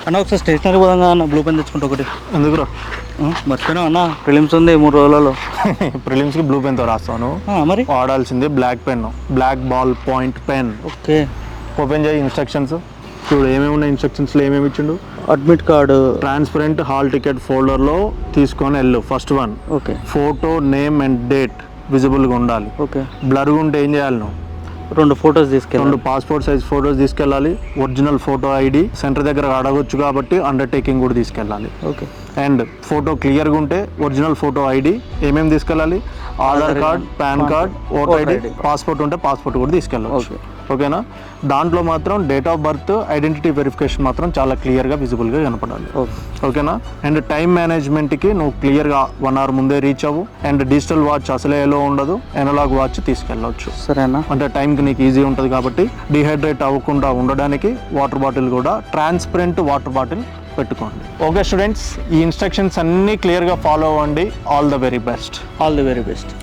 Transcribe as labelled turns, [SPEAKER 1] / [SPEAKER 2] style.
[SPEAKER 1] అన్న ఒకసారి స్టేషనరీ పోదాం అన్న, బ్లూ పెన్ తెచ్చుకుంటా ఒకటి.
[SPEAKER 2] ఎందుకురా?
[SPEAKER 1] మర్చిపోయినా అన్న, ప్రిలిమ్స్ ఉంది 3 రోజులలో.
[SPEAKER 2] ప్రిలిమ్స్కి బ్లూ పెన్తో రాస్తాను.
[SPEAKER 1] మరి
[SPEAKER 2] వాడాల్సింది black pen, black ball point pen.
[SPEAKER 1] Okay,
[SPEAKER 2] open చేయి ఇన్స్ట్రక్షన్స్. చూడు ఏమేమి ఉన్నాయి ఇన్స్ట్రక్షన్స్లో, ఏమేమి ఇచ్చిండు.
[SPEAKER 1] Admit card,
[SPEAKER 2] transparent hall ticket ఫోల్డర్లో తీసుకొని వెళ్ళు. First one.
[SPEAKER 1] Okay.
[SPEAKER 2] Photo, name and date విజిబుల్గా ఉండాలి.
[SPEAKER 1] ఓకే.
[SPEAKER 2] బ్లర్గా ఉంటే ఏం చేయాలి నువ్వు?
[SPEAKER 1] 2 ఫొటోస్ తీసుకెళ్ళి,
[SPEAKER 2] 2 పాస్పోర్ట్ సైజ్ ఫొటోస్ తీసుకెళ్ళాలి. ఒరిజినల్ ఫోటో ఐడి సెంటర్ దగ్గర అడగొచ్చు కాబట్టి అండర్టేకింగ్ కూడా తీసుకెళ్ళాలి.
[SPEAKER 1] ఓకే.
[SPEAKER 2] అండ్ ఫోటో క్లియర్గా ఉంటే ఒరిజినల్ ఫోటో ఐడి ఏమేమి తీసుకెళ్ళాలి? Aadhaar card, pan card, voter ID, passport ఉంటే పాస్పోర్ట్ కూడా తీసుకెళ్ళవచ్చు. ఓకేనా? దాంట్లో మాత్రం date of birth, identity verification మాత్రం చాలా క్లియర్గా విజిబుల్గా కనపడాలి. ఓకేనా? అండ్ టైం మేనేజ్మెంట్కి నువ్వు క్లియర్గా 1 hour ముందే రీచ్ అవ్వు. అండ్ డిజిటల్ వాచ్ అసలే ఎలా ఉండదు, ఎనలాగ్ వాచ్ తీసుకెళ్ళవచ్చు.
[SPEAKER 1] సరేనా? అంటే
[SPEAKER 2] టైంకి నీకు ఈజీ ఉంటుంది కాబట్టి డిహైడ్రేట్ అవ్వకుండా ఉండడానికి వాటర్ బాటిల్ కూడా ట్రాన్స్పరెంట్ వాటర్ బాటిల్ పెట్టుకోండి. ఓకే స్టూడెంట్స్, ఈ ఇన్స్ట్రక్షన్స్ అన్నీ క్లియర్గా ఫాలో అవ్వండి. All the very best.
[SPEAKER 1] All the very best.